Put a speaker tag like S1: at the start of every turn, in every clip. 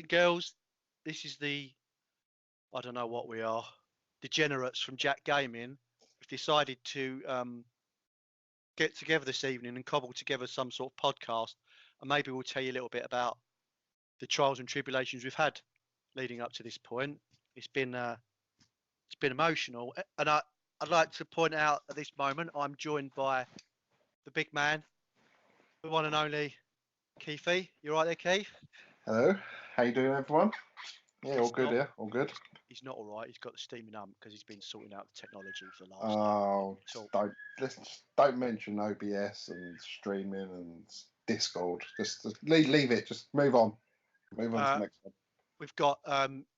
S1: and girls, this is I don't know what we are, degenerates from Jack Gaming. We've decided to get together this evening and cobble together some sort of podcast, and maybe we'll tell you a little bit about the trials and tribulations we've had leading up to this point. It's been emotional, and I'd like to point out at this moment I'm joined by the big man, the one and only Keithy. You all right there, Keith?
S2: Hello, how you doing, everyone? Yeah, all good here, all good.
S1: He's not all right. He's got the steaming ump because he's been sorting out the technology for the last.
S2: Don't mention OBS and streaming and Discord. Just leave it. Just move on. Move on to the next one.
S1: We've got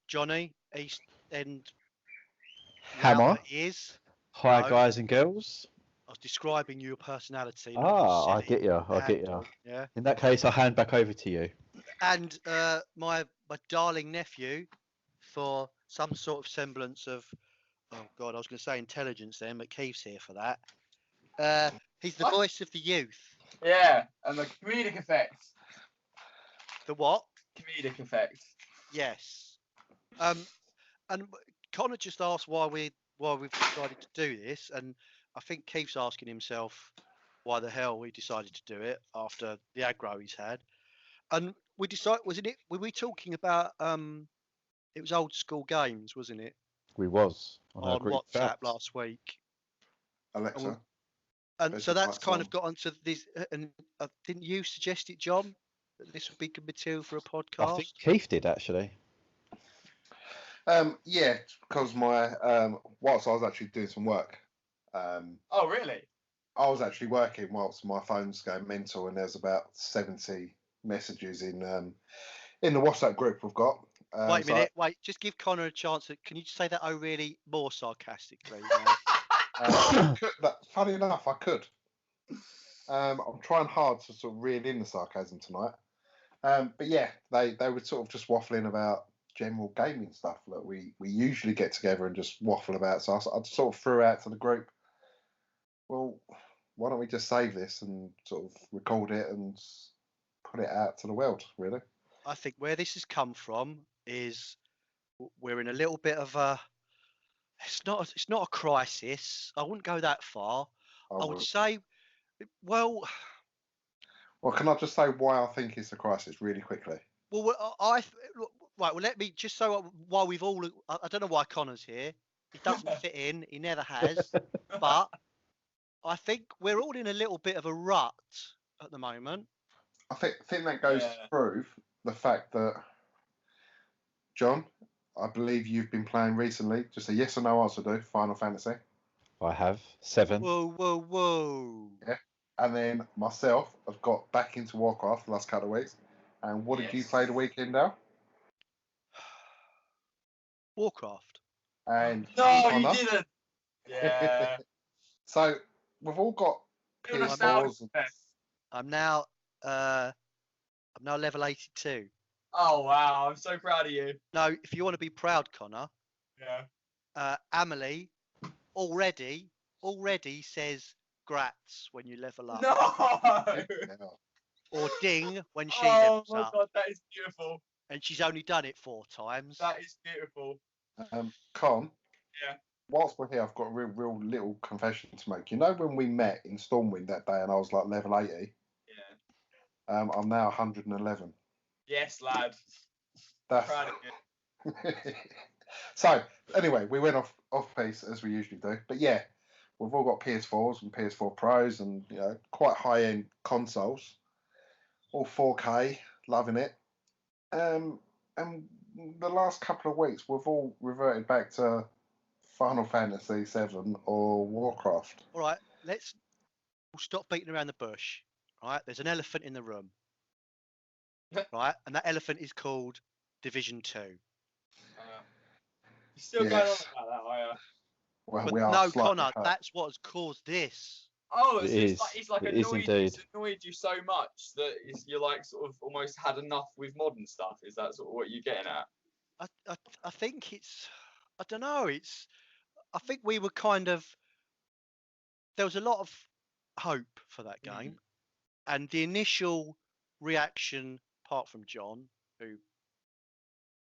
S1: Johnny East End.
S3: Hammer. Hi,
S1: No.
S3: guys and girls.
S1: I was describing your personality.
S3: I get you.
S1: Yeah.
S3: In that case, I'll hand back over to you.
S1: And my darling nephew, for some sort of semblance of, oh God, I was going to say intelligence then, but Keith's here for that. He's the voice of the youth.
S4: Yeah, and the comedic effect.
S1: The what?
S4: Comedic effect.
S1: Yes. And Connor just asked why we've decided to do this, and I think Keith's asking himself why the hell we decided to do it after the aggro he's had. And we decided, were we talking about it was old school games, wasn't it?
S3: We was
S1: on WhatsApp last week.
S2: Alexa.
S1: And so that's kind of got onto this. And didn't you suggest it, John? That this would be good material for a podcast.
S3: I think Keith did actually.
S2: Yeah, because my whilst I was actually doing some work.
S4: Oh really?
S2: I was actually working whilst my phone's going mental, and there's about 70 messages in the WhatsApp group we've got.
S1: Wait a minute, just give Connor a chance. Can you say that really more sarcastically?
S2: Funny enough, I could. I'm trying hard to sort of reel in the sarcasm tonight. But yeah, they were sort of just waffling about general gaming stuff that we usually get together and just waffle about. So I sort of threw out to the group, well, why don't we just save this and sort of record it and put it out to the world, really?
S1: I think where this has come from is we're in a little bit of a. It's not a crisis. I wouldn't go that far. I would say, well,
S2: can I just say why I think it's a crisis really quickly?
S1: Well, right. Well, let me just so while we've all. I don't know why Connor's here. He doesn't fit in. He never has. But I think we're all in a little bit of a rut at the moment.
S2: I think that goes to prove the fact that, John, I believe you've been playing recently. Just a yes or no answer, do Final Fantasy.
S3: I have 7.
S1: Whoa.
S2: Yeah, and then myself, I've got back into Warcraft the last couple of weeks. And what did you play the weekend now?
S1: Warcraft.
S2: And
S4: no, you didn't. Yeah.
S2: So we've all got PS4s.
S1: I'm now level 82.
S4: Oh wow! I'm so proud of you.
S1: No, if you want to be proud, Connor.
S4: Yeah.
S1: Amelie already says grats when you level up.
S4: No.
S1: Or ding when she levels up.
S4: Oh my god, that is beautiful.
S1: And she's only done it 4 times.
S4: That is beautiful.
S2: Con.
S4: Yeah.
S2: Whilst we're here, I've got a real little confession to make. You know when we met in Stormwind that day and I was like level 80?
S4: Yeah.
S2: I'm now 111.
S4: Yes, lad.
S2: That's
S4: Proud of you.
S2: So, anyway, we went off piece as we usually do. But yeah, we've all got PS4s and PS4 Pros and quite high-end consoles. All 4K, loving it. And the last couple of weeks, we've all reverted back to Final Fantasy 7 or Warcraft.
S1: All right, we'll stop beating around the bush. All right, there's an elephant in the room. Right, and that elephant is called Division 2.
S4: You're still going on about that, are you?
S2: Well,
S1: but
S2: we are
S1: no, Connor, that's what has caused this.
S4: Oh,
S3: it's
S4: annoyed you so much that you're like sort of almost had enough with modern stuff. Is that sort of what you're getting at?
S1: I think it's, I don't know. I think we were kind of, there was a lot of hope for that game, and the initial reaction, apart from John, who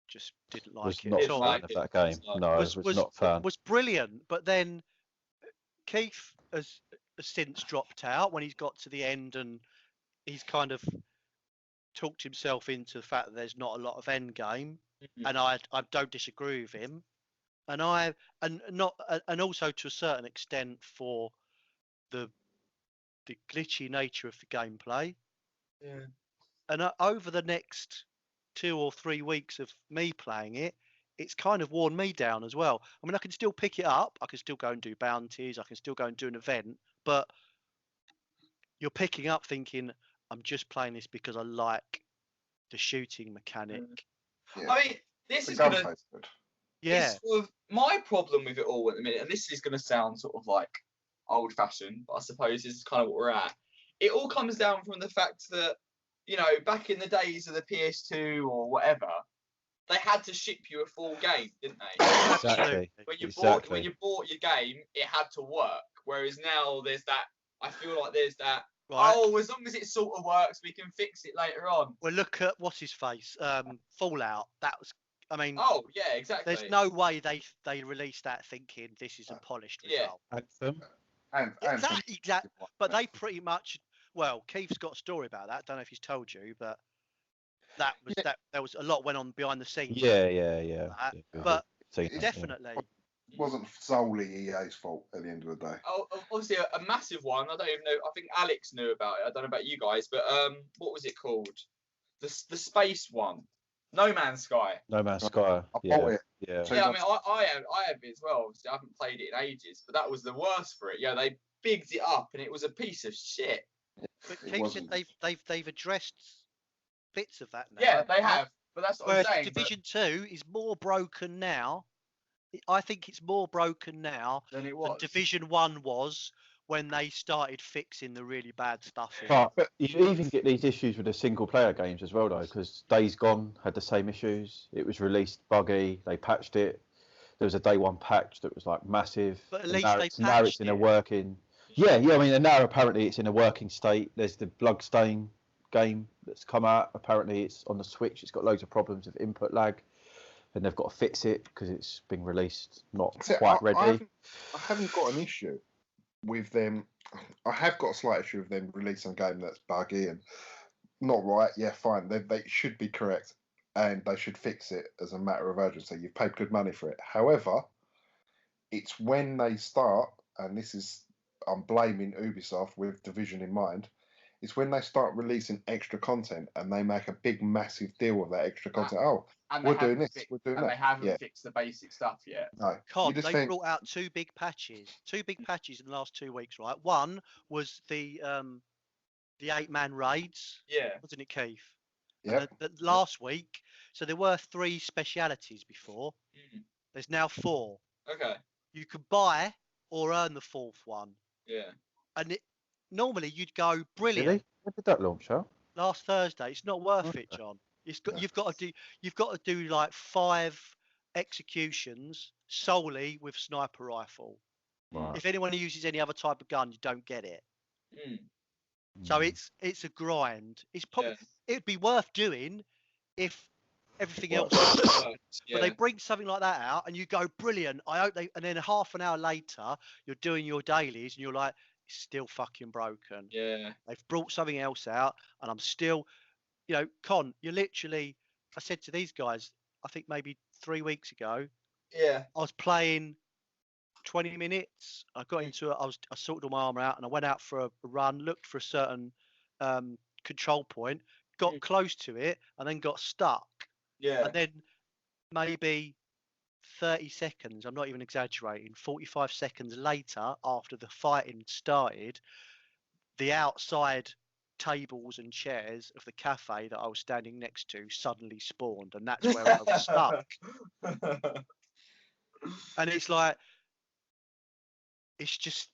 S1: just didn't
S3: Was
S1: like it
S3: not
S1: at
S3: a
S1: all.
S3: fan of that game. No, was not a fan.
S1: Was brilliant, but then Keith has since dropped out when he's got to the end, and he's kind of talked himself into the fact that there's not a lot of end game, and I don't disagree with him, and also to a certain extent for the glitchy nature of the gameplay.
S4: Yeah.
S1: And over the next 2 or 3 weeks of me playing it, it's kind of worn me down as well. I mean, I can still pick it up. I can still go and do bounties. I can still go and do an event. But you're picking up thinking, I'm just playing this because I like the shooting mechanic.
S2: Yeah.
S4: I mean, this
S2: The
S4: is going to...
S2: gunplay's good.
S1: Yeah.
S4: Sort of my problem with it all at the minute, and this is going to sound sort of like old-fashioned, but I suppose this is kind of what we're at. It all comes down from the fact that, you know, back in the days of the PS2 or whatever, they had to ship you a full game, didn't they?
S3: Exactly.
S4: When you
S3: Exactly.
S4: bought your game, it had to work. Whereas now there's that. I feel like there's that.
S1: Right.
S4: Oh, as long as it sort of works, we can fix it later on.
S1: Well, look at what's his face, Fallout. That was, I mean,
S4: Oh yeah, exactly.
S1: there's no way they released that thinking this is a polished result.
S3: Anthem.
S2: And
S1: Exactly. But they pretty much. Well, Keith's got a story about that. Don't know if he's told you, but that was that. There was a lot went on behind the scenes.
S3: Yeah.
S1: But
S2: It's
S1: definitely.
S2: wasn't solely EA's fault at the end of the day.
S4: Oh, obviously a massive one. I don't even know. I think Alex knew about it. I don't know about you guys, but what was it called? The space one. No Man's Sky.
S3: No Man's Sky.
S2: I bought it.
S3: Yeah.
S4: Yeah, I mean, I have it as well. Obviously, I haven't played it in ages, but that was the worst for it. Yeah, they bigged it up, and it was a piece of shit.
S1: But Keith said they've addressed bits of that now.
S4: Yeah, they have. But that's what
S1: Whereas
S4: I'm saying.
S1: Division 2 is more broken now. I think it's more broken now
S4: Than it
S1: than
S4: was.
S1: Division 1 was when they started fixing the really bad stuff in.
S3: But you even get these issues with the single player games as well, though, because Days Gone had the same issues. It was released buggy, they patched it. There was a day one patch that was like massive.
S1: But at
S3: and
S1: least
S3: now
S1: they
S3: it's, now it's
S1: patched
S3: in a
S1: it.
S3: working. Yeah. I mean, and now apparently it's in a working state. There's the Bloodstain game that's come out. Apparently it's on the Switch. It's got loads of problems with input lag, and they've got to fix it because it's been released not quite ready.
S2: I haven't got an issue with them. I have got a slight issue with them releasing a game that's buggy and not right. Yeah, fine. They should be correct and they should fix it as a matter of urgency. You've paid good money for it. However, it's when they start, and this is, I'm blaming Ubisoft with Division in mind, it's when they start releasing extra content and they make a big, massive deal of that extra content.
S4: And
S2: we're doing this, we're doing that.
S4: And they haven't fixed the basic stuff yet.
S2: No.
S1: COD, they brought out two big patches in the last 2 weeks, right? One was the 8-man raids.
S4: Yeah.
S1: Wasn't it, Keith?
S2: Yeah.
S1: The last week, so there were 3 specialities before. There's now 4.
S4: Okay.
S1: You could buy or earn the 4th one.
S4: Yeah.
S1: And normally you'd go, brilliant.
S3: Really? When did that launch out?
S1: Last Thursday. It's not worth it, John. You've got to do like 5 executions solely with sniper rifle.
S3: Right.
S1: If anyone uses any other type of gun, you don't get it.
S4: Mm.
S1: So it's a grind. It's probably it'd be worth doing if everything else works. But they bring something like that out and you go, brilliant. I hope they, and then half an hour later you're doing your dailies and you're like, it's still fucking broken.
S4: Yeah.
S1: They've brought something else out and I'm still, you know, Con, you're literally, I said to these guys, I think maybe 3 weeks ago,
S4: Yeah.
S1: I was playing 20 minutes. I got into it. I sorted all my armor out and I went out for a run, looked for a certain control point, got close to it and then got stuck.
S4: Yeah.
S1: And then maybe 30 seconds, I'm not even exaggerating, 45 seconds later after the fighting started, the outside tables and chairs of the cafe that I was standing next to suddenly spawned, and that's where I was stuck. And it's like, it's just,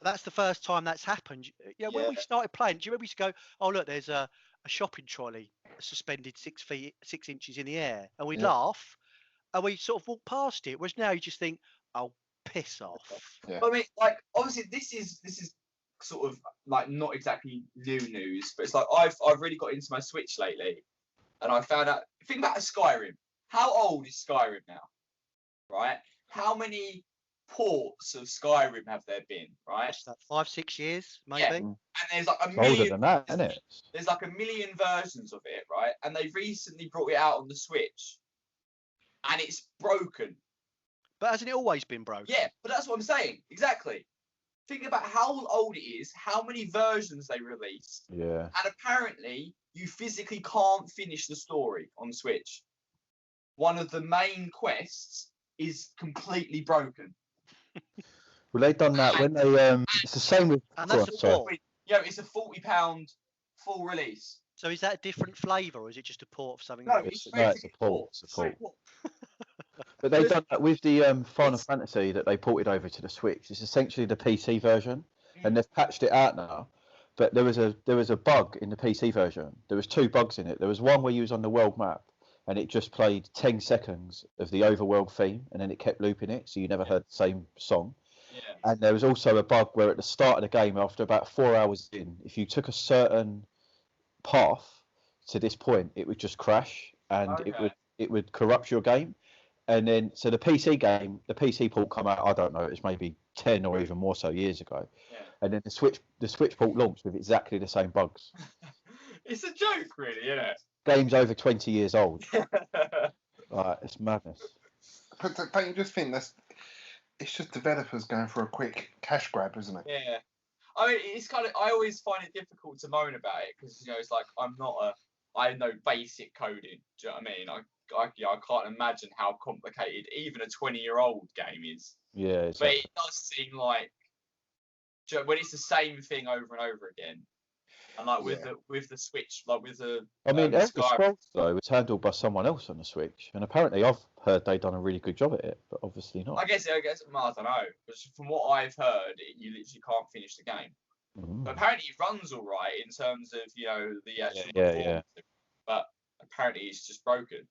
S1: that's the first time that's happened. You know, when we started playing, do you remember we used to go, oh look, there's a shopping trolley suspended 6 inches in the air, and we'd laugh and we sort of walk past it, whereas now you just think, oh, piss off.
S2: Yeah.
S4: But I mean, like, obviously this is sort of like not exactly new news, but it's like I've really got into my Switch lately, and I found out, think about Skyrim. how old is Skyrim now? Right? How many ports of Skyrim have there been? Right?
S1: What's that, 5-6 years, maybe?
S4: Yeah. And there's like a
S3: It's older
S4: million.
S3: than that, isn't it?
S4: There's like a million versions of it, right? And they've recently brought it out on the Switch, and it's broken.
S1: But hasn't it always been broken?
S4: Yeah, but that's what I'm saying. Exactly. Think about how old it is, how many versions they released,
S3: Yeah.
S4: and apparently you physically can't finish the story on Switch. One of the main quests is completely broken.
S3: Well, they've done that when they. It's the same with.
S1: And
S3: go
S1: that's
S3: on,
S1: a
S3: sorry.
S1: port.
S4: Yeah, it's a £40 full release.
S1: So is that a different flavour, or is it just a port of something
S4: No,
S1: else?
S4: it's
S3: No, it's a
S4: basically
S3: port. It's a
S4: Straight
S3: port.
S4: port.
S3: But they've done that with the Final
S4: It's-
S3: Fantasy that they ported over to the Switch. It's essentially the PC version,
S4: Mm.
S3: and they've patched it out now. But there was a bug in the PC version. There was 2 bugs in it. There was one where you was on the world map, and it just played 10 seconds of the overworld theme, and then it kept looping it, so you never heard the same song.
S4: Yeah.
S3: And there was also a bug where at the start of the game, after about 4 hours in, if you took a certain path to this point, it would just crash, and
S4: Okay.
S3: it would corrupt your game. And then, so the PC port come out, I don't know, it was maybe 10 or even more so years ago.
S4: Yeah.
S3: And then the Switch port launched with exactly the same bugs.
S4: It's a joke, really, isn't
S3: Game's over 20 years old.
S4: it?
S3: It's madness.
S2: But don't you just think it's just developers going for a quick cash grab, isn't it?
S4: Yeah. I mean, it's kind of. I always find it difficult to moan about it because it's like I know basic coding. Do you know what I mean? I can't imagine how complicated even a 20-year-old game is.
S3: Yeah,
S4: But
S3: exactly.
S4: it does seem like when it's the same thing over and over again, and like with the Switch, like with the.
S3: I mean, Elder
S4: Skyrim.
S3: Scrolls, though, was handled by someone else on the Switch. And apparently I've heard they've done a really good job at it, but obviously not.
S4: I guess I don't know. But from what I've heard, you literally can't finish the game.
S3: Mm.
S4: But apparently it runs all right in terms of the actual
S3: Yeah.
S4: performance. But apparently it's just broken.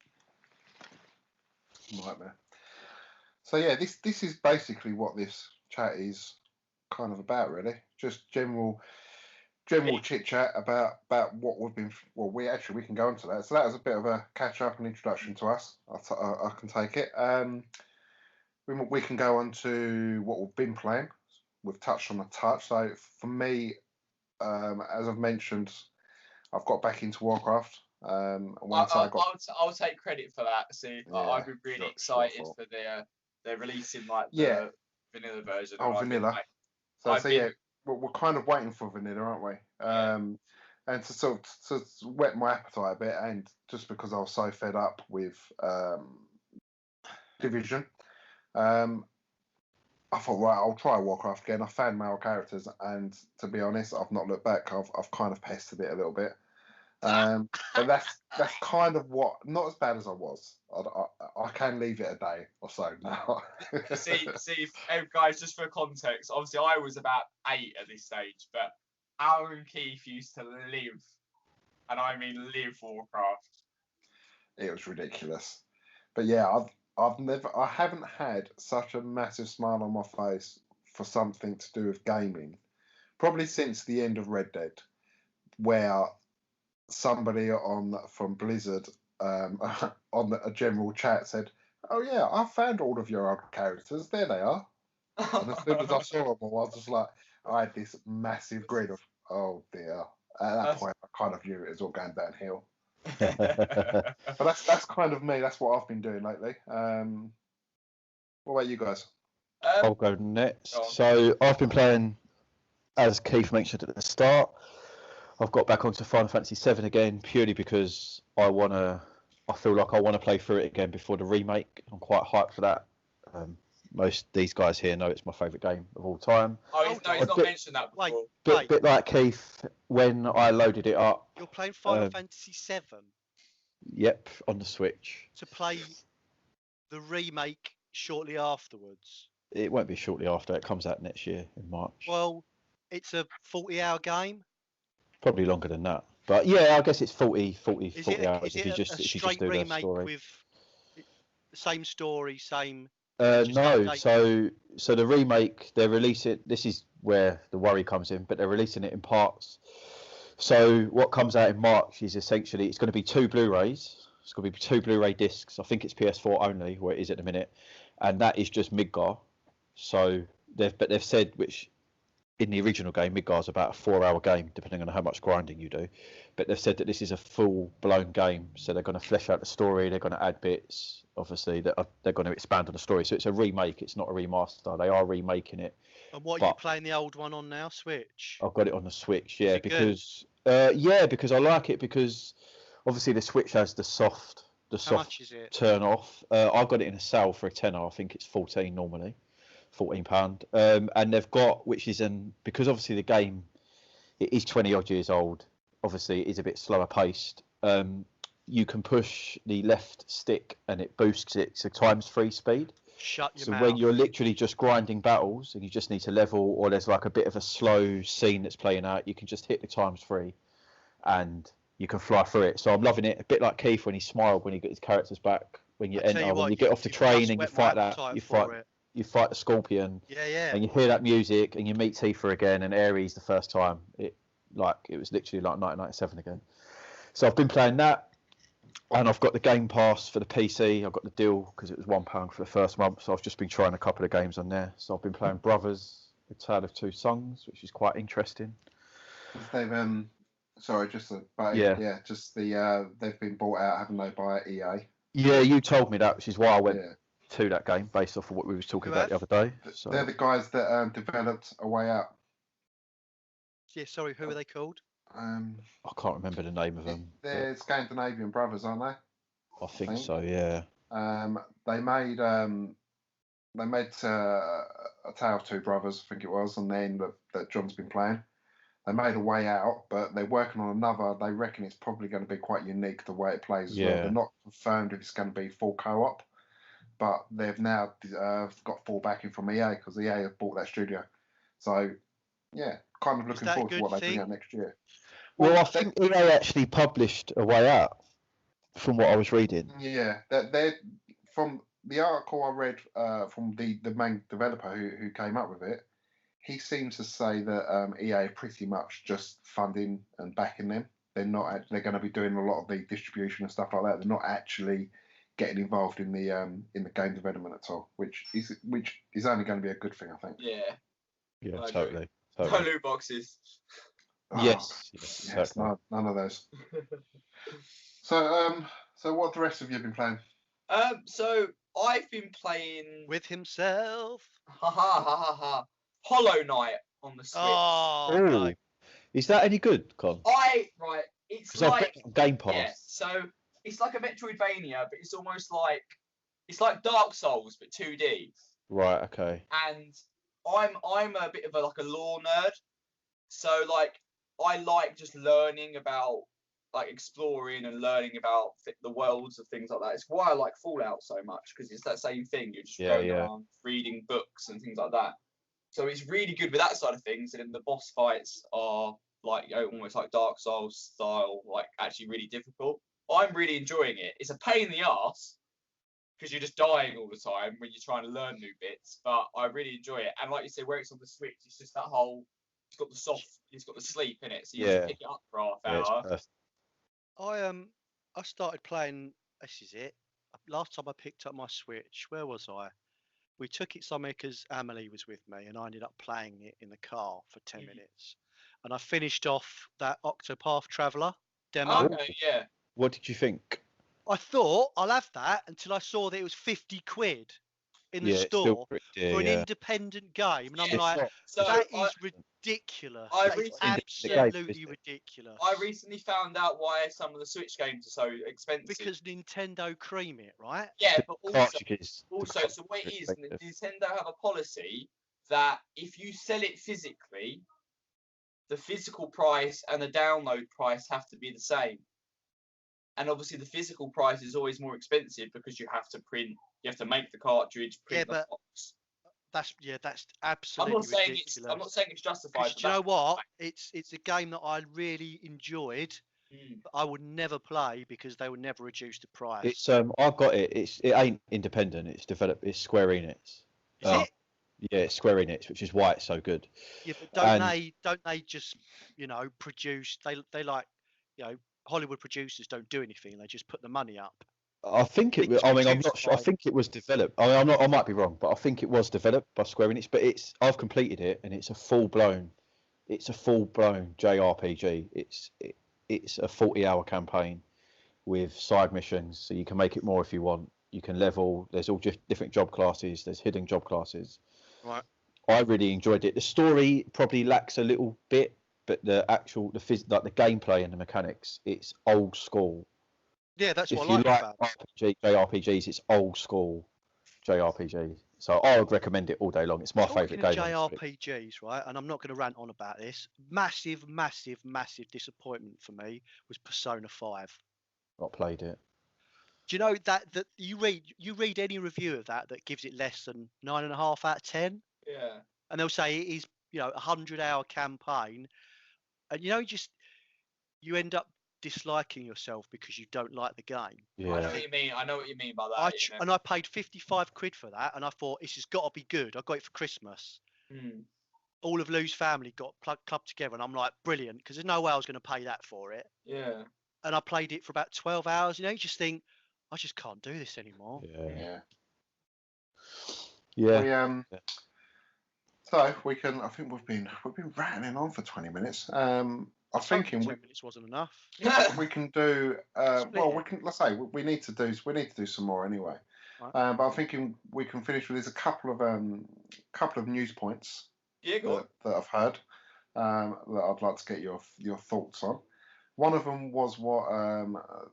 S2: Nightmare. So yeah, this is basically what this chat is kind of about, really. Just general chit chat about what we've been. Well, we can go into that. So that was a bit of a catch up and introduction to us. I can take it. We can go on to what we've been playing. We've touched on a touch. So for me, as I've mentioned, I've got back into Warcraft.
S4: I'll take credit for that. See,
S2: Yeah,
S4: I've been really
S2: sure,
S4: excited
S2: sure.
S4: for they're releasing like the vanilla version.
S2: Oh,
S4: and I've been,
S2: vanilla.
S4: like,
S2: Yeah, we're kind of waiting for vanilla, aren't we? And to sort of to whet my appetite a bit, and just because I was so fed up with Division, I thought, right, I'll try Warcraft again. I found male characters, and to be honest, I've not looked back. I've kind of pestered it a little bit. But that's kind of what, not as bad as I was. I can leave it a day or so now.
S4: see, guys, just for context, obviously I was about 8 at this stage, but Aaron Keith used to live, and I mean live, Warcraft.
S2: It was ridiculous. But yeah, I haven't had such a massive smile on my face for something to do with gaming, probably since the end of Red Dead, where somebody from Blizzard on a general chat said, "Oh yeah, I found all of your old characters. There they are." And as soon as I saw them all, I was just like, I had this massive grin of, "Oh dear." At that point, I kind of knew it was all going downhill. But that's kind of me. That's what I've been doing lately. What about you guys?
S3: I'll go next.
S4: Go on.
S3: So I've been playing, as Keith mentioned at the start, I've got back onto Final Fantasy VII again purely because I feel like I want to play through it again before the remake. I'm quite hyped for that. Most of these guys here know it's my favourite game of all time.
S4: He's not mentioned that before.
S3: Bit like Keith, when I loaded it up.
S1: You're playing Final Fantasy VII
S3: Yep, on the Switch.
S1: to play the remake shortly afterwards.
S3: It won't be shortly after. It comes out next year in March.
S1: Well, it's a 40-hour game.
S3: Probably longer than that. But yeah, I guess it's 40
S1: Is it
S3: hours
S1: a
S3: if you just
S1: straight
S3: do the
S1: remake
S3: story.
S1: with the same story, same?
S3: No,
S1: just update?
S3: so the remake, they're releasing. This is where the worry comes in, but they're releasing it in parts. So what comes out in March is essentially it's going to be 2 Blu-rays. It's going to be 2 Blu-ray discs. I think it's PS4 only, where it is at the minute, and that is just Midgar. So they've said, which in the original game, Midgar's about a 4-hour game, depending on how much grinding you do. But they've said that this is a full-blown game, so they're going to flesh out the story. They're going to add bits. Obviously, they're going to expand on the story. So it's a remake. It's not a remaster. They are remaking it.
S1: And what are you playing the old one on now? Switch?
S3: I've got it on the Switch, yeah,
S1: because
S3: because I like it, because obviously the Switch has the soft
S1: How much is it?
S3: turn off. I got it in a sale for a tenner. I think it's 14 normally, £14. And they've got, which is because obviously the game, it is 20 odd years old. Obviously, it is a bit slower paced. You can push the left stick and it boosts it to ×3 speed.
S1: Shut your
S3: so
S1: mouth.
S3: when you're literally just grinding battles and you just need to level, or there's like a bit of a slow scene that's playing out, you can just hit the ×3 and you can fly through it. So I'm loving it. A bit like Keith when he smiled when he got his characters back. When you enter, when you get off the train and you fight you fight the Scorpion.
S1: Yeah.
S3: And you hear that music and you meet Tifa again and Ares the first time. It was literally like 1997 again. So I've been playing that. And I've got the Game Pass for the PC. I've got the deal because it was £1 for the first month. So I've just been trying a couple of games on there. So I've been playing Brothers, A Tale of Two Songs, which is quite interesting.
S2: They've they've been bought out, haven't they, by EA?
S3: Yeah, you told me that, which is why I went to that game based off of what we was talking about the other day. So.
S2: They're the guys that developed A Way Out.
S1: Yeah, sorry, who are they called?
S3: I can't remember the name of them.
S2: They're Scandinavian brothers, aren't they?
S3: I think so, yeah.
S2: They made A Tale of Two Brothers, I think it was, and then that John's been playing. They made A Way Out, but they're working on another. They reckon it's probably going to be quite unique the way it plays as well. They're not confirmed if it's going to be full co-op, but they've now got full backing from EA because EA have bought that studio. So, yeah, kind of looking forward to what they bring out next year.
S3: Well, I think EA actually published A Way Out, from what I was reading.
S2: Yeah, they're from the article I read from the main developer who came up with it. He seems to say that EA pretty much just funding and backing them. They're not. They're going to be doing a lot of the distribution and stuff like that. They're not actually getting involved in the game development at all, which is only going to be a good thing, I think.
S3: Yeah, totally.
S4: No loot boxes.
S2: Oh,
S3: yes,
S2: none of those. So what have the rest of you been playing?
S4: So I've been playing
S1: with himself.
S4: Hollow Knight on the Switch.
S1: Oh, no.
S3: Is that any good, Con?
S4: It's like
S3: Game Pass.
S4: Yeah, so it's like a Metroidvania, but it's almost like Dark Souls but 2D.
S3: Right. Okay.
S4: And I'm a bit of a lore nerd, so I like just learning about exploring and learning about the worlds of things like that. It's why I like Fallout so much, because it's that same thing. You're just going around reading books and things like that. So it's really good with that side of things. And then the boss fights are almost like Dark Souls style, actually really difficult. I'm really enjoying it. It's a pain in the ass because you're just dying all the time when you're trying to learn new bits. But I really enjoy it. And like you say, where it's on the Switch, it's just that whole. It's got the sleep in it, so you just pick it up for half hour.
S1: I started playing. This is it. Last time I picked up my Switch, where was I? We took it somewhere because Amelie was with me, and I ended up playing it in the car for 10 minutes. And I finished off that Octopath Traveler demo.
S4: Okay, yeah.
S3: What did you think?
S1: I thought I'll have that until I saw that it was 50 quid in the store for an independent game, and I'm like, that is ridiculous. That is absolutely ridiculous.
S4: I recently found out why some of the Switch games are so expensive.
S1: Because Nintendo cream it, right?
S4: Yeah, but also, so what it is, Nintendo have a policy that if you sell it physically, the physical price and the download price have to be the same. And obviously the physical price is always more expensive because you have to print. You have to make the cartridge, print the box.
S1: That's absolutely ridiculous.
S4: I'm not saying it's justified.
S1: Do you know what? It's a game that I really enjoyed, but I would never play because they would never reduce the price.
S3: It's I've got it. It ain't independent. It's developed. It's Square Enix.
S1: Is it?
S3: Yeah, it's Square Enix, which is why it's so good.
S1: Yeah, but don't they just produce? They Hollywood producers don't do anything; they just put the money up.
S3: I think it. I mean, I'm not sure. I think it was developed. I mean, I'm not. I might be wrong, but I think it was developed by Square Enix. But I've completed it, and it's a full blown JRPG. It's a 40-hour campaign with side missions, so you can make it more if you want. You can level. There's all just different job classes. There's hidden job classes.
S1: Right.
S3: I really enjoyed it. The story probably lacks a little bit, but the gameplay and the mechanics, it's old school.
S1: Yeah, that's
S3: If
S1: what
S3: you
S1: I like
S3: like
S1: about it.
S3: JRPGs, it's old school JRPG. So I would recommend it all day long. It's my favourite game.
S1: JRPGs, right? And I'm not going to rant on about this. Massive disappointment for me was Persona 5.
S3: Not played it.
S1: Do you know that you read any review of that gives it less than 9.5 out of 10?
S4: Yeah.
S1: And they'll say it is, a 100-hour campaign, and you end up disliking yourself because you don't like the game.
S3: Yeah.
S4: I know what you mean. I know what you mean by that.
S1: And I paid 55 quid for that, and I thought this has got to be good. I got it for Christmas. All of Lou's family got clubbed together, and I'm like, brilliant, because there's no way I was going to pay that for it.
S4: Yeah.
S1: And I played it for about 12 hours. You just think, I just can't do this anymore.
S2: Yeah. So we can. I think we've been rattling on for 20 minutes. I'm thinking
S1: 10 minutes wasn't enough.
S2: we can do. Well, we can. Let's say we need to do some more anyway.
S1: Right.
S2: But I'm thinking we can finish with there's a couple of news points.
S4: Yeah, go on.
S2: That I've heard. That I'd like to get your thoughts on. One of them was what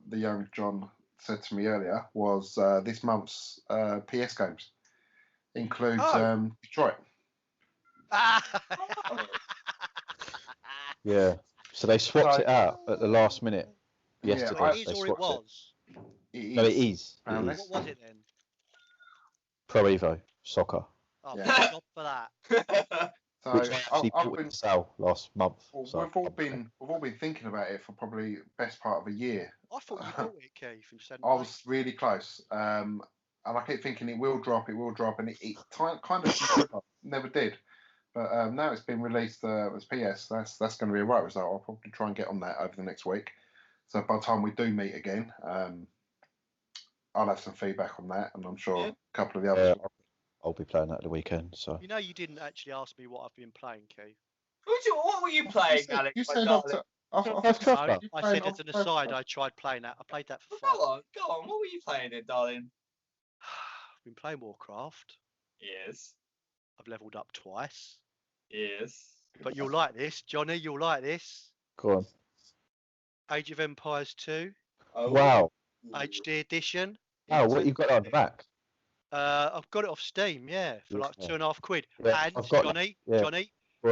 S2: the young John said to me earlier was this month's PS games includes Detroit.
S3: Yeah. So they swapped it out at the last minute yesterday.
S1: Yeah, it is or it was?
S3: No, it is.
S1: What was it then?
S3: Pro Evo Soccer.
S1: Oh, thank God for that.
S2: So
S3: Which I actually bought in sale last month.
S2: Well,
S3: so
S2: we've all been thinking about it for probably best part of a year.
S1: I thought you bought it, Keith, and said
S2: I was really close, and I keep thinking it will drop, and it kind of never did. But now it's been released as PS. That's going to be a right result. I'll probably try and get on that over the next week. So by the time we do meet again, I'll have some feedback on that, and I'm sure a couple of the others.
S3: I'll be playing that at the weekend. So
S1: you didn't actually ask me what I've been playing, Keith.
S4: What were you playing, Alex?
S2: You said
S1: I said as an aside, I tried playing that. I played that for 5
S4: Go on. What were you playing then, darling?
S1: I've been playing Warcraft.
S4: Yes.
S1: I've leveled up twice.
S4: Yes.
S1: But you'll like this, Johnny. You'll like this.
S3: go on.
S1: Age of Empires 2.
S4: Oh,
S3: Wow.
S1: HD edition.
S3: Oh, what you got on the back?
S1: I've got it off Steam, for like £2.5 quid.
S3: Yeah,
S1: and
S3: I've got
S1: Johnny,
S3: Go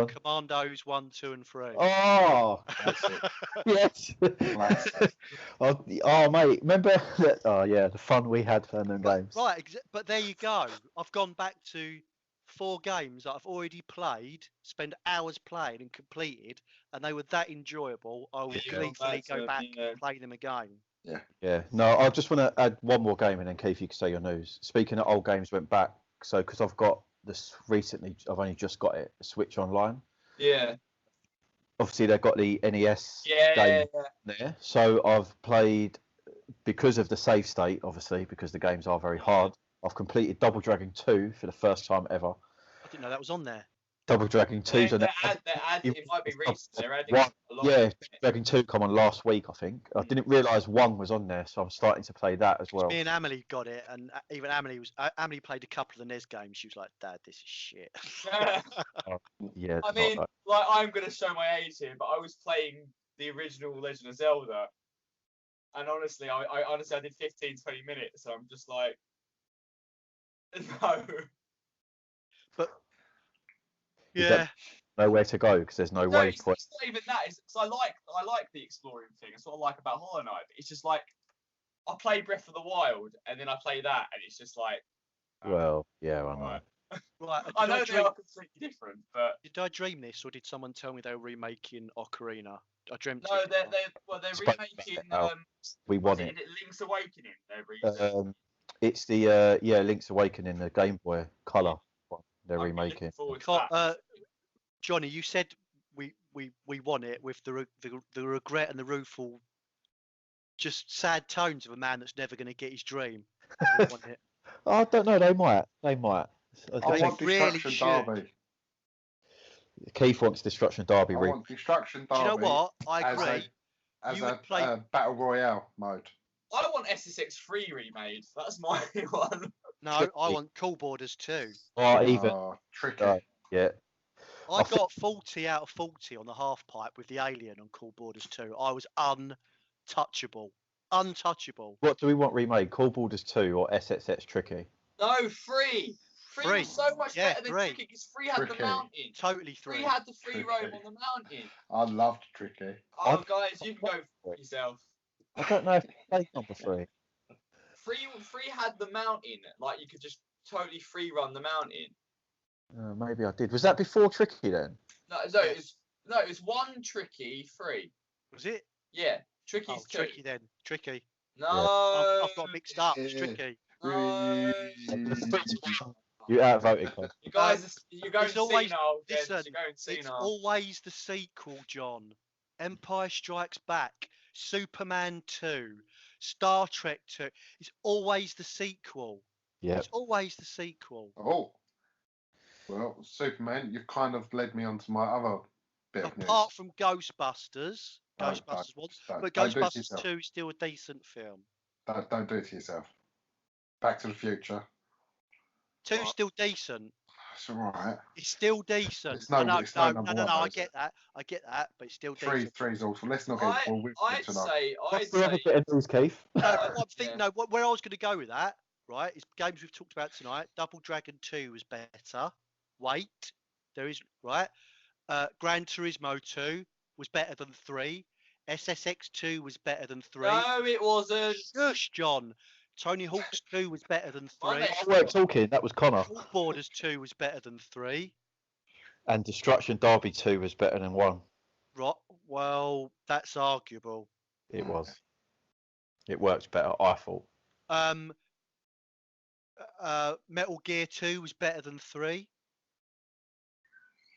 S3: on.
S1: Commandos 1, 2, and 3.
S3: Oh, yes. Oh, mate, remember that? Oh, yeah, the fun we had playing them games.
S1: Right, but there you go. I've gone back to 4 games that I've already played, spent hours playing and completed, and they were that enjoyable. I would gleefully go back and play them again.
S3: Yeah. No, I just want to add one more game, and then Keith, you can say your news. Speaking of old games, went back. So, because I've got this recently, I've only just got it, Switch Online.
S4: Yeah.
S3: Obviously, they've got the NES game there. So I've played, because of the save state, obviously, because the games are very hard. I've completed Double Dragon 2 for the first time ever.
S1: I didn't know that was on there.
S3: Double Dragon 2.
S4: It might be recent. They're adding a lot.
S3: Yeah, Dragon 2 come on last week, I think. I didn't realise 1 was on there, so I'm starting to play that as well.
S1: Me and Amelie got it, and even Amelie played a couple of the NES games. She was like, "Dad, this is shit."
S3: Yeah.
S4: I mean, like, I'm going to show my age here, but I was playing the original Legend of Zelda, and honestly, I did 15, 20 minutes, so I'm just like, no.
S1: But yeah,
S3: nowhere to go because there's no way.
S4: It's not even that. It's because I like the exploring thing. That's what I like about Hollow Knight. But it's just like I play Breath of the Wild and then I play that, and it's just like.
S3: Well, yeah, I know.
S1: Right,
S4: I know they are completely different, but
S1: did I dream this, or did someone tell me they were remaking Ocarina? I dreamt.
S4: No, they're remaking.
S3: We want it.
S4: Link's Awakening.
S3: It's the Link's Awakening, the Game Boy Color one. They're remaking.
S1: Johnny, you said we want it with the regret and the rueful just sad tones of a man that's never going to get his dream. We want it.
S3: I don't know. They might.
S2: I
S1: They
S2: want
S1: really
S2: Destruction
S1: should.
S2: Derby.
S3: Keith wants Destruction Derby.
S2: I want Destruction
S1: Do you know
S2: Derby
S1: what? I
S2: as
S1: agree.
S2: as
S1: You
S2: a
S1: would play.
S2: battle royale mode.
S4: I want SSX3 remade. That's my one.
S1: No, I
S3: Tricky.
S1: want Cool Borders too.
S3: Or even.
S2: Tricky.
S3: Yeah.
S1: I got 40 out of 40 on the half pipe with the Alien on Cool Borders 2. I was untouchable. Untouchable.
S3: What do we want remade? Call Borders 2 or SSX Tricky?
S4: No, 3. 3 was so much better than
S1: 3.
S4: Tricky because 3 had the mountain.
S1: Totally
S4: 3
S1: 3.
S4: had the free
S2: Tricky.
S4: roam on the mountain.
S2: I loved Tricky.
S4: Oh, guys, you can go for yourself.
S3: I don't know if it's played number 3.
S4: 3 had the mountain. Like, you could just totally free run the mountain.
S3: Maybe I did. Was that before Tricky then?
S4: No, it was 1 Tricky, 3.
S1: Was it?
S4: Yeah, Tricky's 2.
S1: Tricky then. Tricky.
S4: No.
S1: I've got mixed up. It's Tricky.
S4: No.
S3: You outvoted, Clive.
S4: You guys, you're going
S1: It's always-
S4: senile. Gents.
S1: listen,
S4: You're going
S1: It's
S4: senile.
S1: always the sequel, John. Empire Strikes Back, Superman 2, Star Trek 2. It's always the sequel.
S3: Yeah.
S1: It's always the sequel.
S2: Oh. Well, Superman, you've kind of led me on to my other bit of news.
S1: Apart from Ghostbusters,
S2: Don't-
S1: Ghostbusters 1,
S2: don't-
S1: but
S2: don't do it to
S1: Ghostbusters
S2: yourself.
S1: 2 is still a decent film.
S2: Don't do it to yourself. Back to the Future.
S1: 2's
S4: What?
S1: still decent.
S2: It's all right.
S1: It's still decent.
S2: It's no-
S1: no,
S2: it's no
S1: no,
S2: number
S1: no,
S2: one,
S1: no,
S2: though,
S1: I
S2: is
S1: get
S2: it?
S1: that. I get that, but it's still
S2: Three's
S1: decent.
S2: awful. Let's not get well,
S4: I'd say,
S3: What's the other bit of news, Keith?
S1: No,
S4: Yeah.
S1: I'm thinking, no, where I was going to go with that, right, is games we've talked about tonight. Double Dragon 2 was better. Wait, there is, right? Gran Turismo 2 was better than 3. SSX 2 was better than 3.
S4: no, it wasn't.
S1: Shush, John. Tony Hawk's 2 was better than 3.
S4: My next-
S3: We weren't talking. That was Connor.
S1: Cool Borders 2 was better than 3.
S3: And Destruction Derby 2 was better than 1.
S1: Right, well, that's arguable.
S3: It was. It works better, I thought.
S1: Metal Gear 2 was better than 3.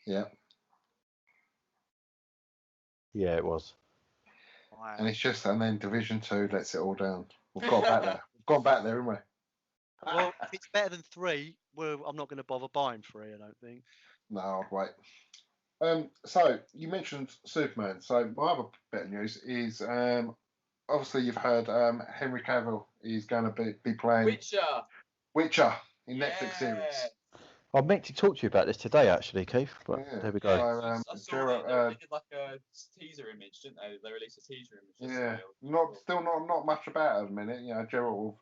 S2: Yeah.
S3: Yeah, it was.
S1: Wow.
S2: And it's just, and then Division 2 lets it all down. We've got back there. We've gone back there, haven't we?
S1: Well, if it's better than 3, well, I'm not going to bother buying 3, I don't think.
S2: No, I'll wait. So you mentioned Superman. So my other bit of news is obviously you've heard Henry Cavill is going to be playing Witcher in Netflix series.
S3: I meant to talk to you about this today, actually, Keith. But
S2: Yeah.
S3: there we go.
S2: So,
S4: I saw
S2: Gerard,
S4: they did like a teaser image, didn't they? They released a teaser image.
S2: yeah,
S4: yesterday.
S2: not much about it at the minute. You know, Gerald.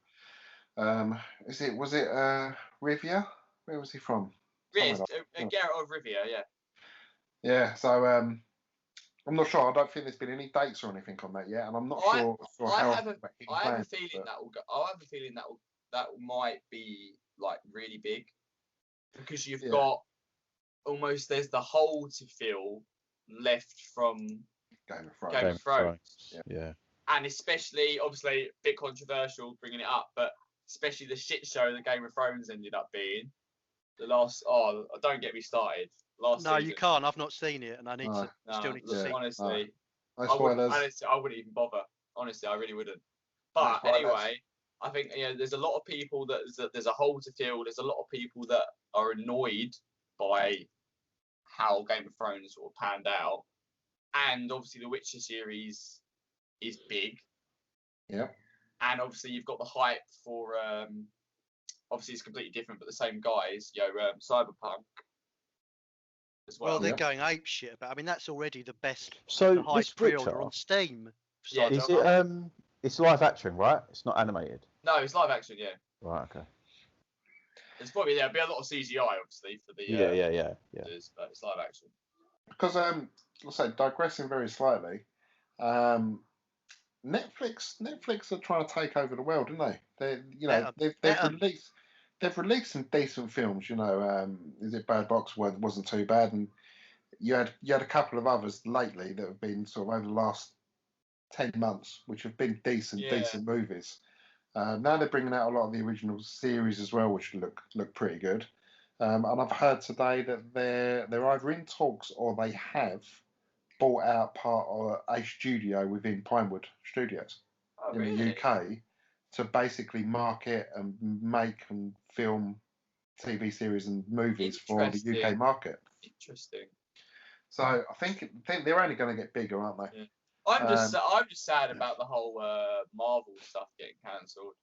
S2: Was it Rivia? Where was he from?
S4: Yes,
S2: Somewhere like-
S4: Geralt of Rivia, yeah.
S2: Yeah. So I'm not sure. I don't think there's been any dates or anything on that yet, and I'm not sure
S4: I
S2: how.
S4: have a feeling
S2: but-
S4: that will go. I have a feeling that might be like really big because you've
S2: Yeah.
S4: got almost there's the hole to fill left from
S2: Game of Thrones.
S4: Game of Thrones.
S3: Yeah.
S4: And especially obviously a bit controversial bringing it up, but especially the shit show that Game of Thrones ended up being. The last don't get me started.
S1: No,
S4: Season.
S1: you can't. I've not seen it, and I need to.
S4: No,
S1: Still need to
S2: yeah.
S1: see.
S4: honestly,
S2: No
S4: I
S2: spoilers.
S4: wouldn't even bother. Honestly, I really wouldn't. But
S2: spoilers.
S4: anyway, I think there's a lot of people there's a hole to fill. There's a lot of people that are annoyed by how Game of Thrones sort of panned out, and obviously the Witcher series is big.
S2: Yeah.
S4: And obviously you've got the hype for obviously it's completely different, but the same guys, Cyberpunk as well.
S1: Well, they're going ape shit about. I mean, that's already the best,
S3: So
S1: the
S3: this
S1: highest pre-order
S3: Witcher,
S1: on Steam. for
S4: Yeah,
S3: is
S1: Cyberpunk.
S3: it it's live action, right? It's not animated.
S4: No, it's live action, yeah.
S3: Right. Okay.
S4: There'll be a lot of CGI obviously for the
S3: Yeah.
S4: but it's live action.
S2: Because let's say digressing very slightly, Netflix are trying to take over the world, aren't they? They've released some decent films. You know, is it Bird Box wasn't too bad, and you had a couple of others lately that have been sort of over the last 10 months, which have been decent movies. Now they're bringing out a lot of the original series as well, which look pretty good. And I've heard today that they're either in talks or they have bought out part of a studio within Pinewood Studios. in the
S4: really?
S2: UK to basically market and make and film TV series and movies for the UK
S4: Interesting.
S2: market.
S4: Interesting.
S2: So I think they're only going to get bigger, aren't they?
S4: Yeah. I'm just sad about the whole Marvel stuff getting cancelled.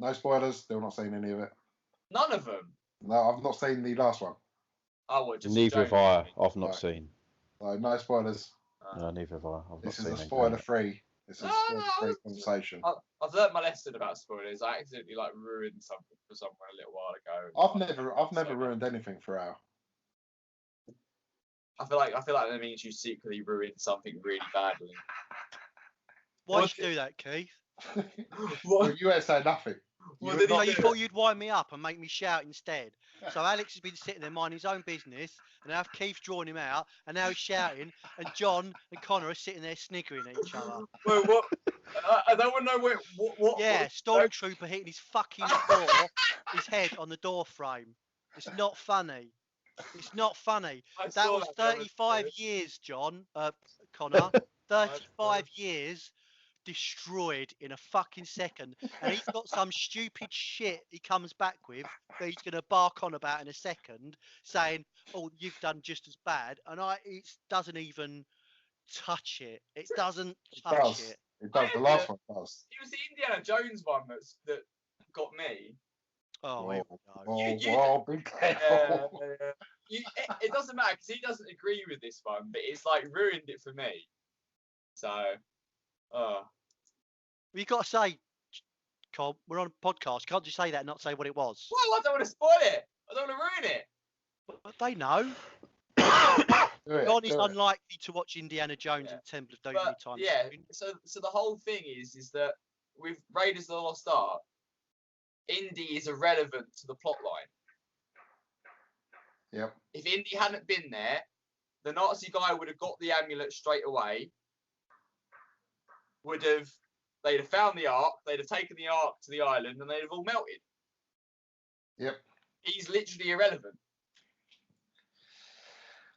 S2: No spoilers. Still not seen any of it.
S4: None of them.
S2: No, I've not seen the last one.
S4: Oh, what? Just
S3: Neither have
S4: Jones?
S3: I. I've not
S2: No.
S3: seen.
S2: No spoilers.
S3: No, neither have I. I've
S2: This
S3: not
S2: is a
S3: seen
S2: spoiler-free. This is a
S4: No,
S2: spoiler-free conversation.
S4: I've learnt my lesson about spoilers. I accidentally ruined something for someone a little while ago.
S2: I've never ruined anything for Al.
S4: I feel like that means you secretly ruined something really badly.
S1: Why'd you do that, Keith?
S2: Well, you ain't say nothing.
S4: Well,
S2: You
S4: did
S2: would
S1: So
S4: he
S2: not
S1: you
S4: do
S1: thought you'd wind me up and make me shout instead. So Alex has been sitting there minding his own business, and now Keith's drawing him out, and now he's shouting, and John and Connor are sitting there sniggering at each other.
S4: Wait, what? I don't want to know what.
S1: Yeah, Stormtrooper hitting his fucking door, his head on the door frame. It's not funny. It's not funny. That was 35 years, John, Connor. 35 years destroyed in a fucking second, and he's got some stupid shit he comes back with that he's going to bark on about in a second, saying, "Oh, you've done just as bad," and it doesn't even touch it. It doesn't touch it.
S2: It does. The last one does.
S4: It was the Indiana Jones one that got me.
S1: Oh, here we go.
S2: Whoa, be careful.
S4: It doesn't matter because he doesn't agree with this one, but it's like ruined it for me. So,
S1: You got to say, Cobb, we're on a podcast. Can't you say that and not say what it was?
S4: well, I don't want to spoil it. I don't want to ruin it.
S1: But they know. John is unlikely to watch Indiana Jones and Temple of Doom anytime soon.
S4: So the whole thing is that with Raiders of the Lost Ark, Indy is irrelevant to the plot line.
S2: Yep.
S4: If Indy hadn't been there, the Nazi guy would have got the amulet straight away. They'd have found the Ark, they'd have taken the Ark to the island, and they'd have all melted.
S2: Yep.
S4: He's literally irrelevant.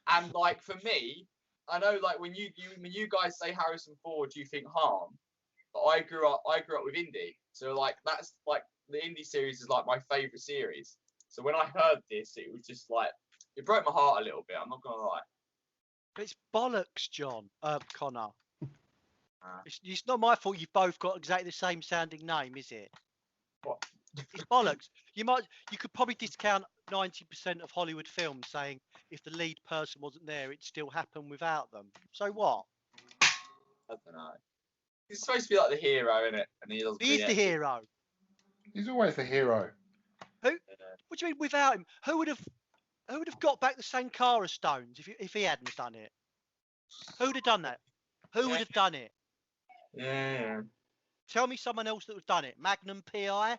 S4: And like for me, I know like when you guys say Harrison Ford, you think Han, but I grew up with Indy, so like that's like the Indy series is like my favourite series. So when I heard this, it was just like it broke my heart a little bit. I'm not gonna lie.
S1: But it's bollocks, John. Connor. It's not my fault you've both got exactly the same sounding name, is it?
S4: What?
S1: It's bollocks. You could probably discount 90% of Hollywood films saying if the lead person wasn't there, it'd still happen without them. So what?
S4: I don't know. He's supposed to be like the hero, isn't it? And he doesn't.
S1: He's the hero.
S2: He's always the hero.
S1: Who? What do you mean without him? Who would have got back the Sankara stones if he hadn't done it? Who would have done that? Who would have done it?
S4: Yeah.
S1: Tell me someone else that would have done it. Magnum PI?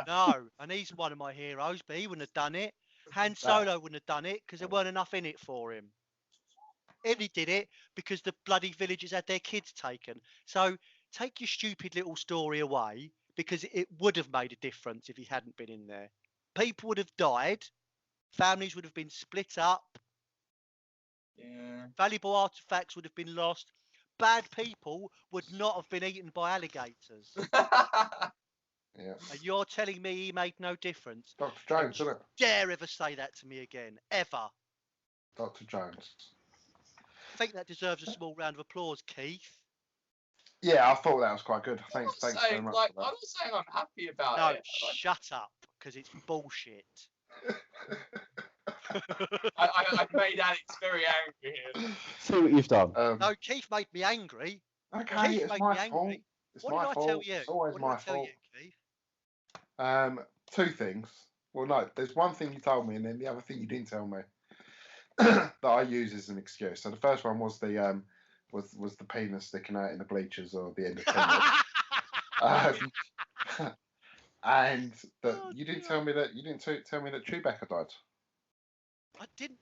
S1: No, and he's one of my heroes, but he wouldn't have done it. Han Solo wouldn't have done it because there weren't enough in it for him. Indy did it because the bloody villagers had their kids taken. So take your stupid little story away because it would have made a difference if he hadn't been in there. People would have died. Families would have been split up.
S4: Yeah.
S1: Valuable artifacts would have been lost. Bad people would not have been eaten by alligators.
S2: Yeah.
S1: And you're telling me he made no difference?
S2: Dr. Jones, isn't it?
S1: Dare ever say that to me again, ever?
S2: Dr. Jones.
S1: I think that deserves a small round of applause, Keith.
S2: Yeah, I thought that was quite good.
S4: I'm
S2: Thanks
S4: not
S2: very
S4: saying,
S2: much.
S4: like,
S2: for
S4: I'm
S2: that.
S4: not saying I'm happy about
S1: No,
S4: it.
S1: shut up, because it's bullshit.
S4: I made Alex very angry here.
S3: See what you've done.
S1: No, Keith made me angry.
S2: Okay,
S1: Keith
S2: it's
S1: made
S2: my
S1: me
S2: fault.
S1: angry.
S2: It's
S1: What
S2: my
S1: did I
S2: fault.
S1: tell you?
S2: It's always
S1: What
S2: my
S1: did I tell
S2: fault.
S1: you, Keith?
S2: Two things. Well, no, there's one thing you told me, and then the other thing you didn't tell me that I use as an excuse. So the first one was the was the penis sticking out in the bleachers or the end of tennis. And that you didn't tell me that tell me that Chewbacca died.
S1: I didn't.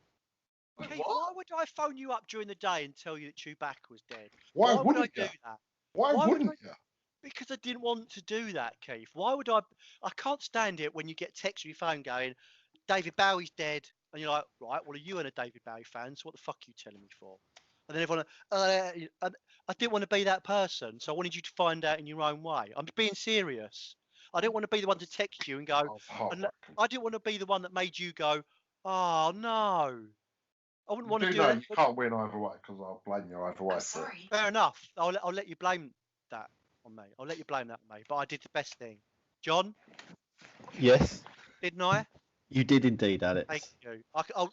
S4: Wait,
S1: Keith,
S4: what?
S1: why would I phone you up during the day and tell you that Chewbacca was dead?
S2: Why
S1: would I
S2: wouldn't
S1: do
S2: you?
S1: that?
S2: Why
S1: Why would
S2: wouldn't
S1: I-
S2: you?
S1: Because I didn't want to do that, Keith. Why would I? I can't stand it when you get text on your phone going, David Bowie's dead. And you're like, right, well, are you and a David Bowie fan? So what the fuck are you telling me for? And then everyone, I didn't want to be that person, so I wanted you to find out in your own way. I'm being serious. I didn't want to be the one to text you and go,
S2: Oh, heartbreaking.
S1: I didn't want to be the one that made you go, oh no. I wouldn't want to do
S2: know
S1: that.
S2: you can't win either way because I'll blame you either way.
S5: I'm sorry.
S1: Fair enough. I'll let you blame that on me. I'll let you blame that on me. But I did the best thing. John,
S3: Yes,
S1: didn't I?
S3: you did indeed, Alex.
S1: Thank you.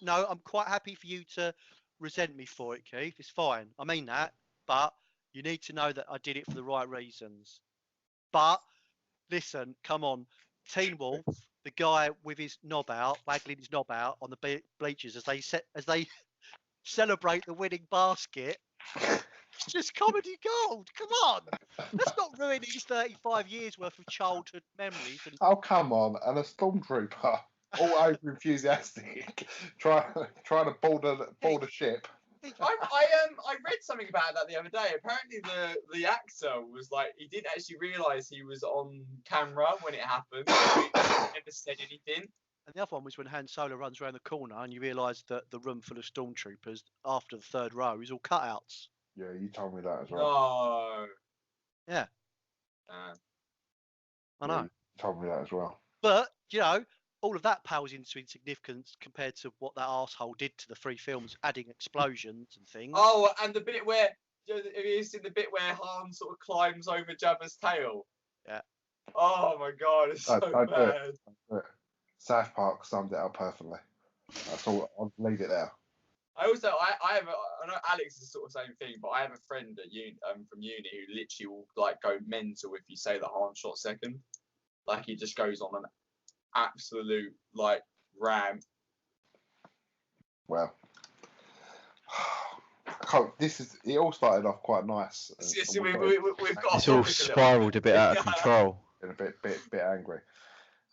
S1: No, I'm quite happy for you to resent me for it, Keith. It's fine. I mean that. But you need to know that I did it for the right reasons. But listen, come on. Teen Wolf, the guy with his knob out, waggling his knob out on the bleachers as they celebrate the winning basket. It's just comedy gold. Come on. Let's not ruin his 35 years worth of childhood memories. And
S2: Oh, come on. And a stormtrooper, all over enthusiastic, trying to board a ship.
S4: I read something about that the other day. Apparently, the actor was like, he didn't actually realise he was on camera when it happened. He never said anything.
S1: And the other one was when Han Solo runs around the corner and you realise that the room full of stormtroopers after the third row is all cutouts.
S2: Yeah, you told me that as well.
S4: No.
S1: Yeah. I know.
S2: Yeah, you told me that as well.
S1: But, you know, all of that pales into insignificance compared to what that arsehole did to the 3 films, adding explosions and things.
S4: Oh, and the bit where, have you seen the bit where Han sort of climbs over Jabba's tail?
S1: Yeah.
S4: Oh my god, it's so
S2: Don't do
S4: bad.
S2: it. Don't do it. South Park summed it up perfectly. That's all. I'll leave it there.
S4: I also, I know Alex is sort of the same thing, but I have a friend at from uni who literally will like go mental if you say that Han shot second. Like he just goes on an absolute like rant.
S2: Well, it all started off quite nice.
S4: So we've got
S3: It's all spiraled a bit out of control.
S2: And a bit angry.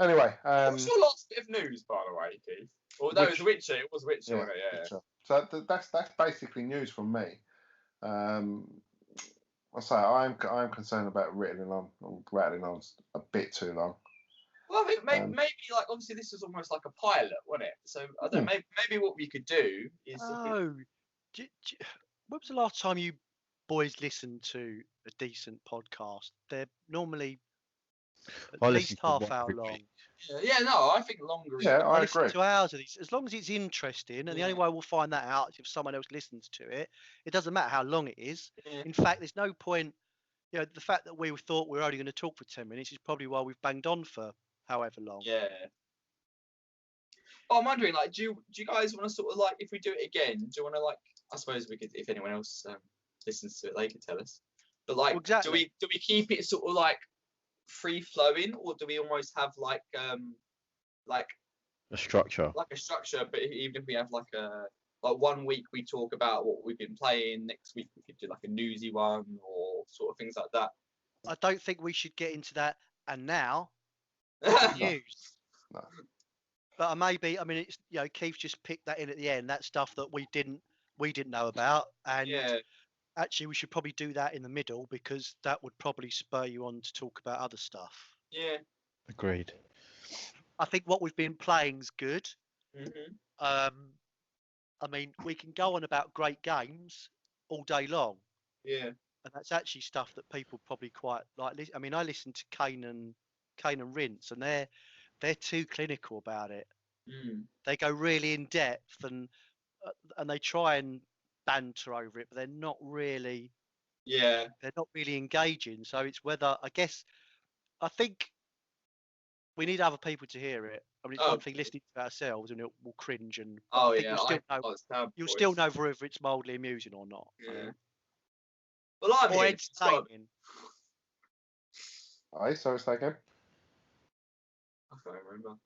S2: Anyway,
S4: what's your last bit of news, by the way, Keith? Or no, it was Witcher. It was Witcher, wasn't it? Yeah.
S2: Witcher. So that's basically news from me. I say I'm concerned about rattling on a bit too long.
S4: Well, I think maybe like obviously this was almost like a pilot, wasn't it? So I don't know. Maybe what we could do is.
S1: Oh, when was the last time you boys listened to a decent podcast? They're normally at least half hour long.
S4: Yeah, no, I think longer.
S2: Yeah, I
S1: listen
S2: agree.
S1: 2 hours of these, as long as it's interesting, and the only way we'll find that out is if someone else listens to it. It doesn't matter how long it is.
S4: Yeah.
S1: In fact, there's no point. You know, the fact that we thought we were only going to talk for 10 minutes is probably why we've banged on for however long.
S4: Yeah. Oh, I'm wondering, like, do you guys want to sort of like, if we do it again, do you want to like, I suppose we could, if anyone else listens to it, they could tell us. But like,
S1: Well, exactly.
S4: do we keep it sort of like free flowing, or do we almost have like
S3: A structure.
S4: like a structure? But even if we have like a 1 week we talk about what we've been playing, next week we could do like a newsy one or sort of things like that.
S1: I don't think we should get into that. And now, news.
S2: No.
S1: But maybe, I mean, it's, you know, Keith just picked that in at the end. That stuff that we didn't know about, and
S4: Yeah.
S1: actually we should probably do that in the middle because that would probably spur you on to talk about other stuff.
S4: Yeah.
S3: Agreed.
S1: I think what we've been playing's good.
S4: Mhm.
S1: I mean, we can go on about great games all day long,
S4: Yeah.
S1: and that's actually stuff that people probably quite like. I mean, I listen to Kane and Rince, and they're too clinical about it.
S4: Mm.
S1: They go really in depth and they try and banter over it, but they're not really engaging. So it's whether, I think we need other people to hear it. I mean, it's one thing listening to ourselves and we'll cringe and
S4: Oh
S1: I think
S4: yeah.
S1: you'll still know whether it's mildly amusing or not.
S4: Yeah. Well, I'm
S1: Or
S4: here.
S1: entertaining.
S2: Alright, so it's that game.
S4: I can't remember.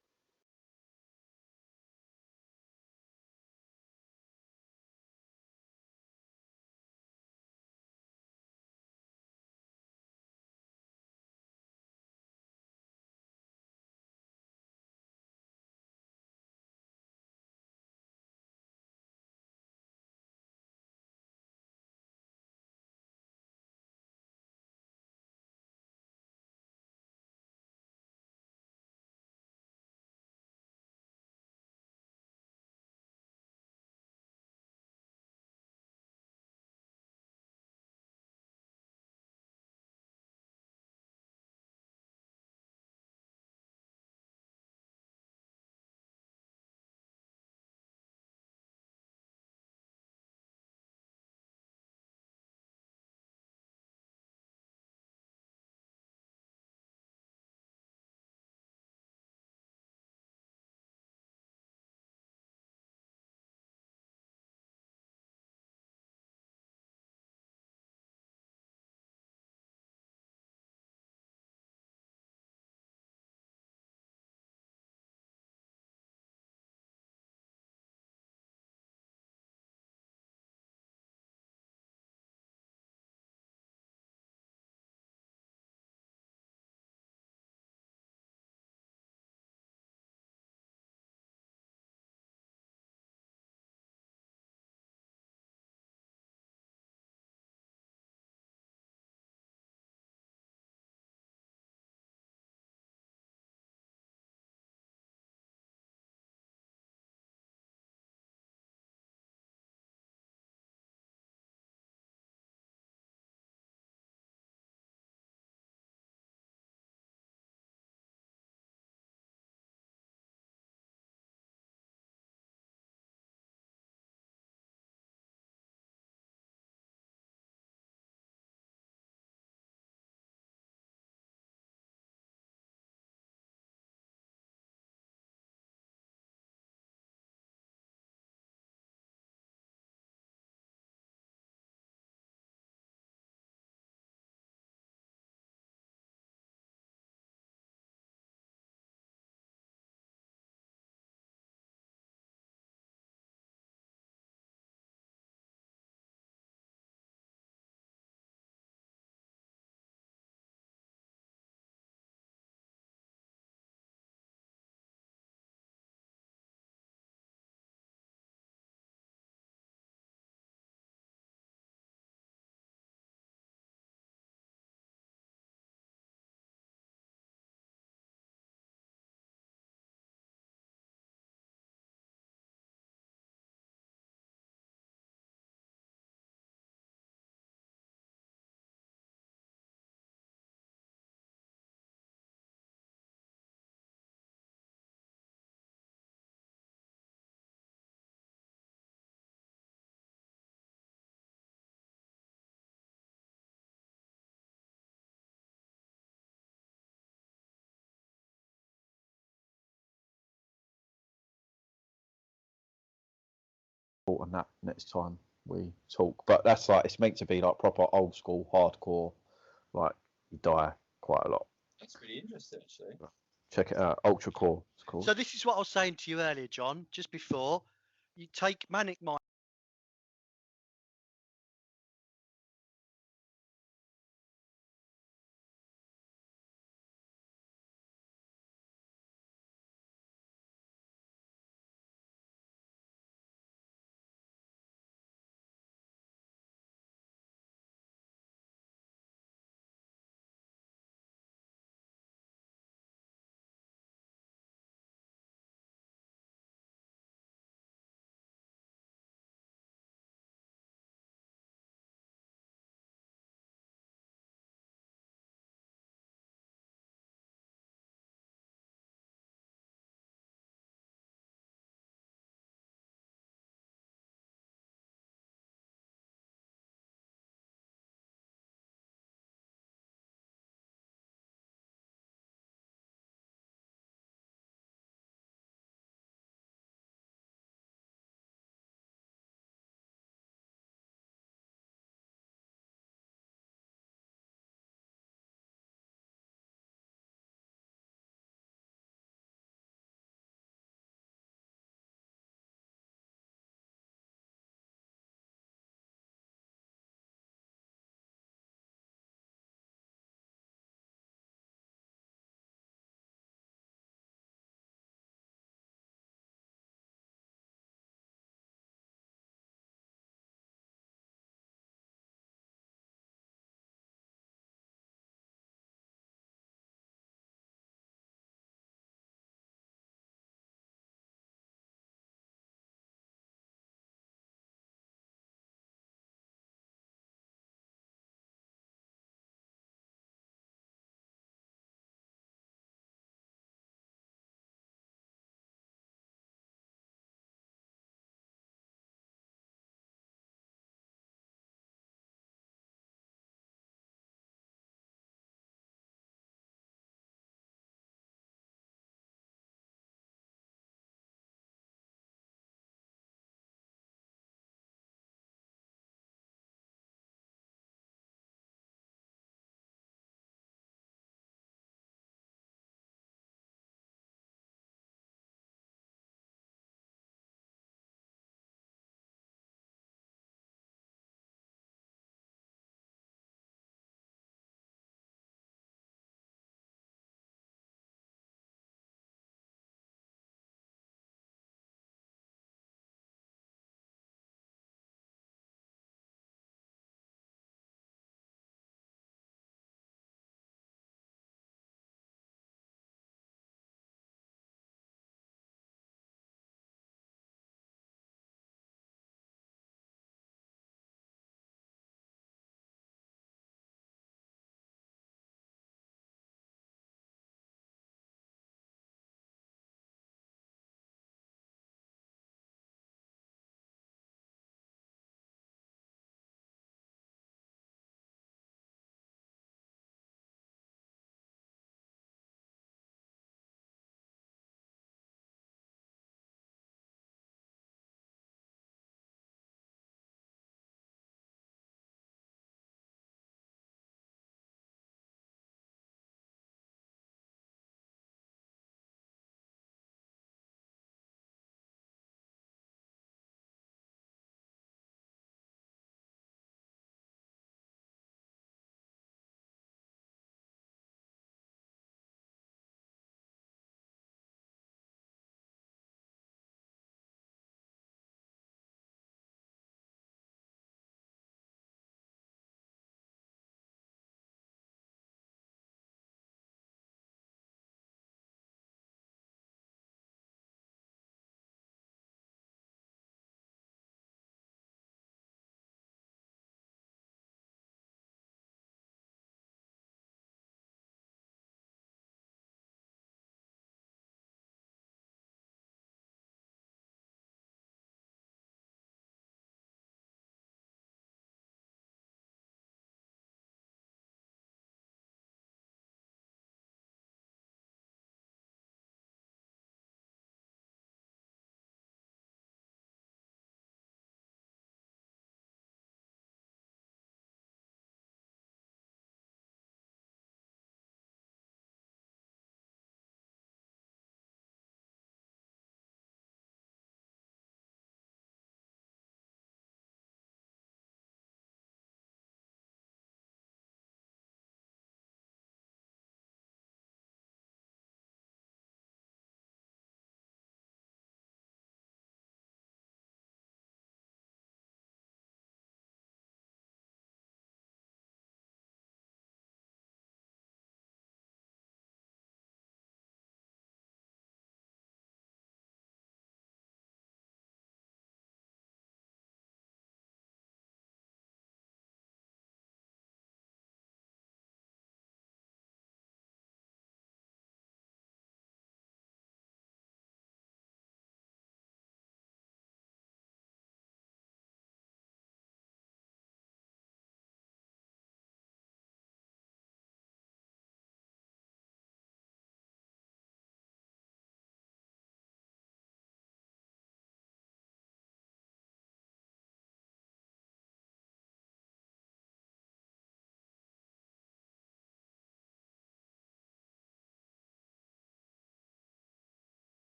S3: on that next time we talk. But that's like, it's meant to be like proper old school, hardcore, like you die quite a lot.
S4: That's pretty interesting, actually.
S3: Check it out, Ultra Core. It's called.
S1: So this is what I was saying to you earlier, John, just before. You take Manic Mike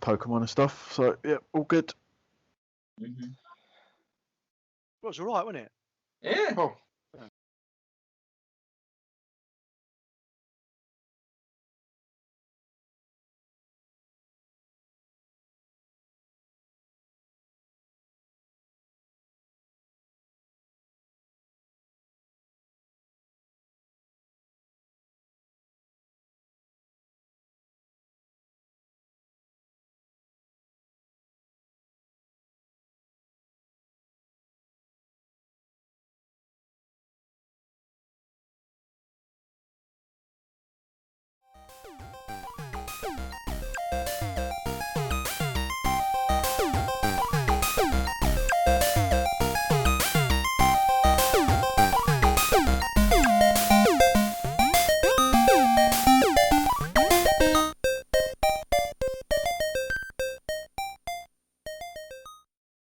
S3: Pokemon and stuff. So yeah, all good.
S4: Mhm.
S1: Well, it was all right, wasn't it?
S4: Yeah.
S2: Oh,